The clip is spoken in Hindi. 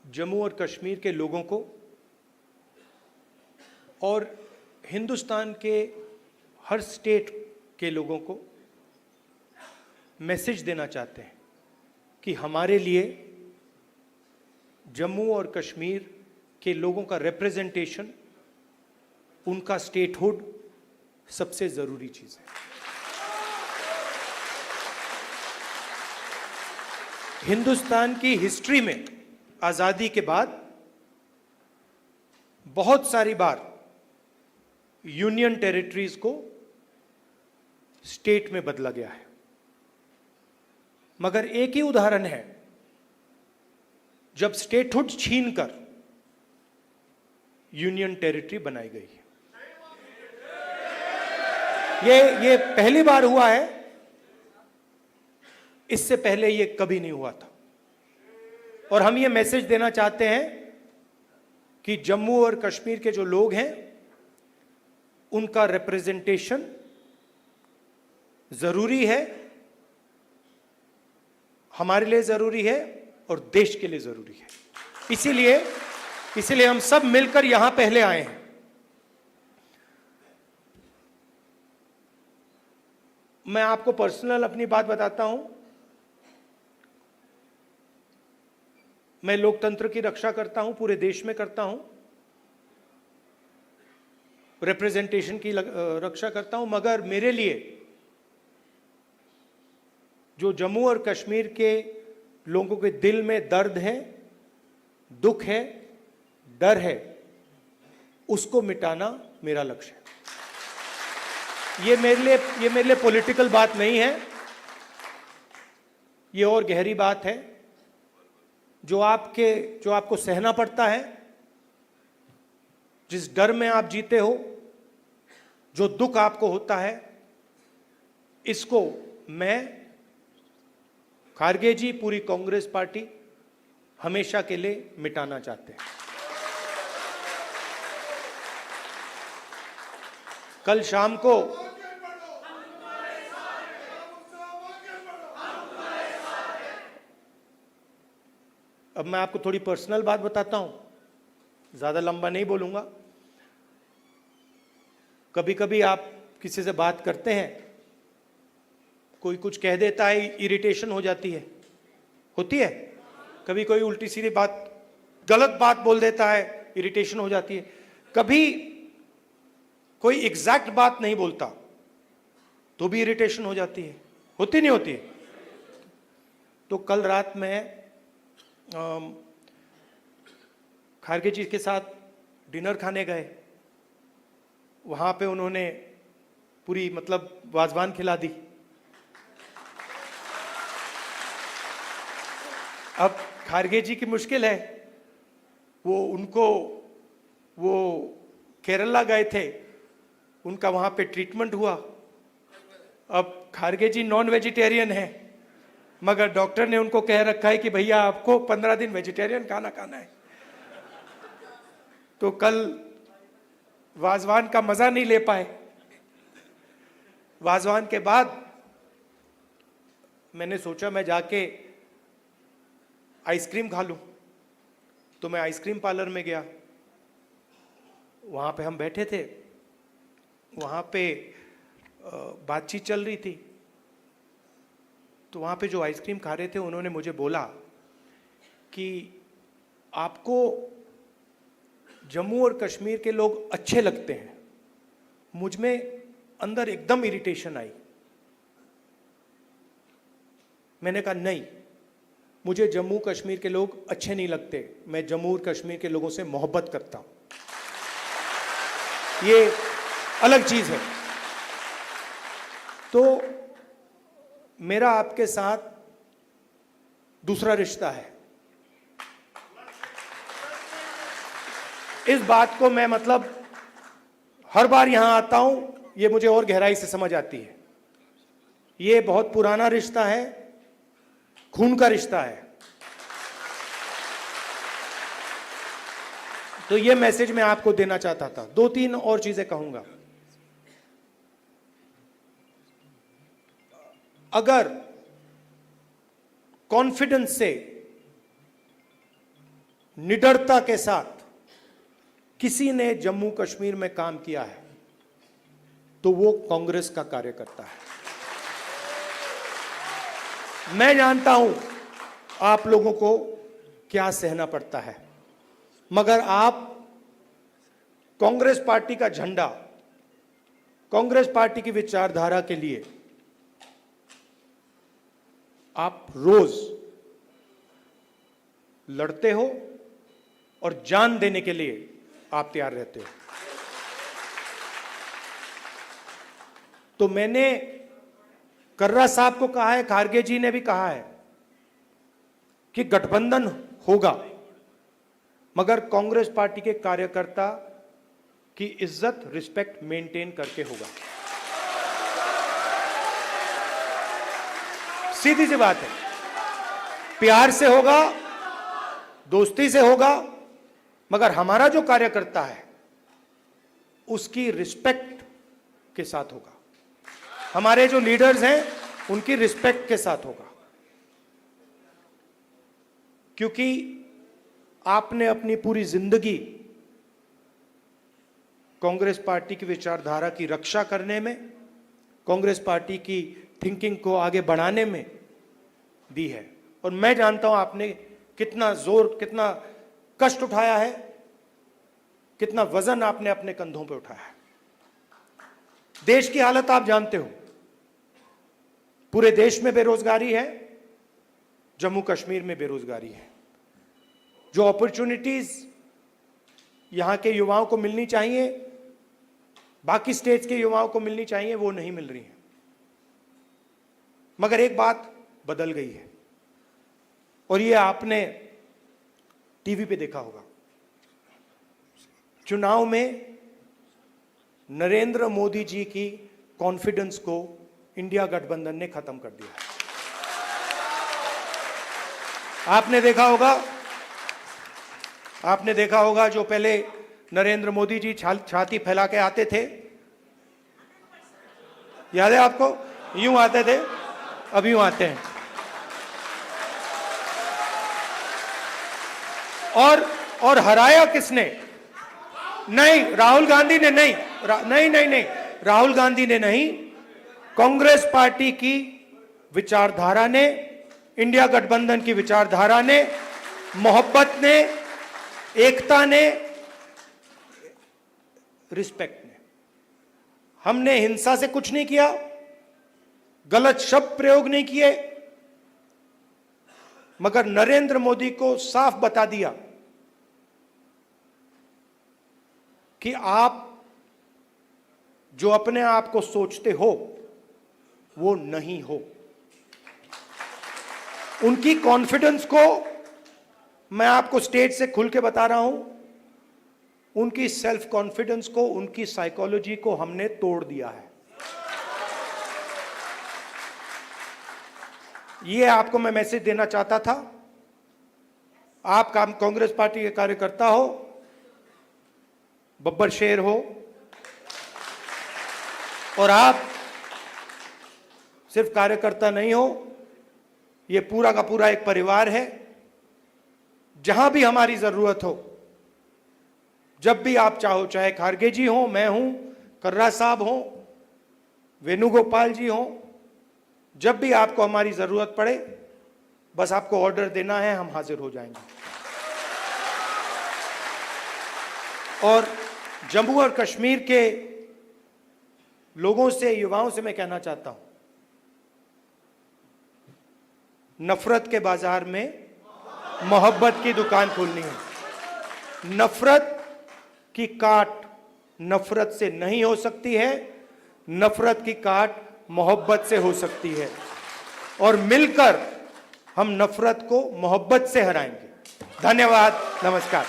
जम्मू और कश्मीर के लोगों को और हिंदुस्तान के हर स्टेट के लोगों को मैसेज देना चाहते हैं कि हमारे लिए जम्मू और कश्मीर के लोगों का रिप्रेजेंटेशन, उनका स्टेटहुड सबसे ज़रूरी चीज़ है। हिंदुस्तान की हिस्ट्री में आज़ादी के बाद बहुत सारी बार यूनियन टेरिटरीज को स्टेट में बदला गया है, मगर एक ही उदाहरण है जब स्टेटहुड छीनकर यूनियन टेरिटरी बनाई गई है। ये पहली बार हुआ है, इससे पहले ये कभी नहीं हुआ था। और हम ये मैसेज देना चाहते हैं कि जम्मू और कश्मीर के जो लोग हैं उनका रिप्रेजेंटेशन जरूरी है, हमारे लिए जरूरी है और देश के लिए जरूरी है। इसीलिए हम सब मिलकर यहां पहले आए हैं। मैं आपको पर्सनल अपनी बात बताता हूं। मैं लोकतंत्र की रक्षा करता हूं, पूरे देश में करता हूं, रिप्रेजेंटेशन की रक्षा करता हूं, मगर मेरे लिए जो जम्मू और कश्मीर के लोगों के दिल में दर्द है, दुख है, डर है, उसको मिटाना मेरा लक्ष्य है। ये मेरे लिए पॉलिटिकल बात नहीं है, ये और गहरी बात है जो आपको सहना पड़ता है, जिस डर में आप जीते हो, जो दुख आपको होता है, इसको मैं, खारगे जी, पूरी कांग्रेस पार्टी हमेशा के लिए मिटाना चाहते हैं। कल शाम को अब मैं आपको थोड़ी पर्सनल बात बताता हूं, ज्यादा लंबा नहीं बोलूंगा। कभी कभी आप किसी से बात करते हैं, कोई कुछ कह देता है, इरिटेशन हो जाती है, होती है। कभी कोई उल्टी सीधी बात, गलत बात बोल देता है, इरिटेशन हो जाती है। कभी कोई एग्जैक्ट बात नहीं बोलता तो भी इरिटेशन हो जाती है, होती नहीं होती है। तो कल रात में खारगे जी के साथ डिनर खाने गए, वहां पे उन्होंने पूरी वाजवान खिला दी। अब खारगे जी की मुश्किल है, वो केरला गए थे, उनका वहां पे ट्रीटमेंट हुआ। अब खारगे जी नॉन वेजिटेरियन है, मगर डॉक्टर ने उनको कह रखा है कि भैया आपको 15 दिन वेजिटेरियन खाना खाना है। तो कल वाजवान का मजा नहीं ले पाए। वाजवान के बाद मैंने सोचा मैं जाके आइसक्रीम खा लूं, तो मैं आइसक्रीम पार्लर में गया। वहां पे हम बैठे थे, वहां पे बातचीत चल रही थी। तो वहां पे जो आइसक्रीम खा रहे थे, उन्होंने मुझे बोला कि आपको जम्मू और कश्मीर के लोग अच्छे लगते हैं। मुझ में अंदर एकदम इरिटेशन आई। मैंने कहा नहीं, मुझे जम्मू कश्मीर के लोग अच्छे नहीं लगते, मैं जम्मू और कश्मीर के लोगों से मोहब्बत करता हूं, ये अलग चीज है। तो मेरा आपके साथ दूसरा रिश्ता है। इस बात को मैं हर बार यहां आता हूं, ये मुझे और गहराई से समझ आती है। ये बहुत पुराना रिश्ता है, खून का रिश्ता है। तो ये मैसेज मैं आपको देना चाहता था। 2-3 और चीजें कहूंगा। अगर कॉन्फिडेंस से निडरता के साथ किसी ने जम्मू कश्मीर में काम किया है तो वो कांग्रेस का कार्यकर्ता है। मैं जानता हूं आप लोगों को क्या सहना पड़ता है, मगर आप कांग्रेस पार्टी का झंडा, कांग्रेस पार्टी की विचारधारा के लिए आप रोज लड़ते हो और जान देने के लिए आप तैयार रहते हो। तो मैंने कर्रा साहब को कहा है, खारगे जी ने भी कहा है कि गठबंधन होगा, मगर कांग्रेस पार्टी के कार्यकर्ता की इज्जत, रिस्पेक्ट मेंटेन करके होगा। सीधी सी बात है, प्यार से होगा, दोस्ती से होगा, मगर हमारा जो कार्यकर्ता है उसकी रिस्पेक्ट के साथ होगा। हमारे जो लीडर्स हैं उनकी रिस्पेक्ट के साथ होगा, क्योंकि आपने अपनी पूरी जिंदगी कांग्रेस पार्टी की विचारधारा की रक्षा करने में, कांग्रेस पार्टी की थिंकिंग को आगे बढ़ाने में दी है। और मैं जानता हूं आपने कितना जोर, कितना कष्ट उठाया है, कितना वजन आपने अपने कंधों पे उठाया है। देश की हालत आप जानते हो, पूरे देश में बेरोजगारी है, जम्मू कश्मीर में बेरोजगारी है। जो अपॉर्चुनिटीज यहां के युवाओं को मिलनी चाहिए, बाकी स्टेट्स के युवाओं को मिलनी चाहिए, वो नहीं मिल रही है। मगर एक बात बदल गई है, और ये आपने टीवी पे देखा होगा। चुनाव में नरेंद्र मोदी जी की कॉन्फिडेंस को इंडिया गठबंधन ने खत्म कर दिया। आपने देखा होगा जो पहले नरेंद्र मोदी जी छाती फैला के आते थे, याद है आपको? यूं आते थे, अब यूं आते हैं। और हराया किसने? नहीं, राहुल गांधी ने नहीं, नहीं, राहुल गांधी ने नहीं, कांग्रेस पार्टी की विचारधारा ने, इंडिया गठबंधन की विचारधारा ने, मोहब्बत ने, एकता ने, रिस्पेक्ट ने। हमने हिंसा से कुछ नहीं किया, गलत शब्द प्रयोग नहीं किए, मगर नरेंद्र मोदी को साफ बता दिया कि आप जो अपने आप को सोचते हो वो नहीं हो। उनकी कॉन्फिडेंस को मैं आपको स्टेज से खुल के बता रहा हूं, उनकी सेल्फ कॉन्फिडेंस को, उनकी साइकोलॉजी को हमने तोड़ दिया है। ये आपको मैं मैसेज देना चाहता था। आप कांग्रेस पार्टी के कार्यकर्ता हो, बब्बर शेर हो, और आप सिर्फ कार्यकर्ता नहीं हो, ये पूरा का पूरा एक परिवार है। जहां भी हमारी जरूरत हो, जब भी आप चाहो, चाहे खारगे जी हो, मैं हूं, कर्रा साहब हो, वेणुगोपाल जी हो, जब भी आपको हमारी जरूरत पड़े, बस आपको ऑर्डर देना है, हम हाजिर हो जाएंगे। और जम्मू और कश्मीर के लोगों से, युवाओं से मैं कहना चाहता हूं, नफरत के बाजार में मोहब्बत की दुकान खोलनी है। नफरत की काट नफरत से नहीं हो सकती है, नफरत की काट मोहब्बत से हो सकती है, और मिलकर हम नफरत को मोहब्बत से हराएंगे। धन्यवाद, नमस्कार।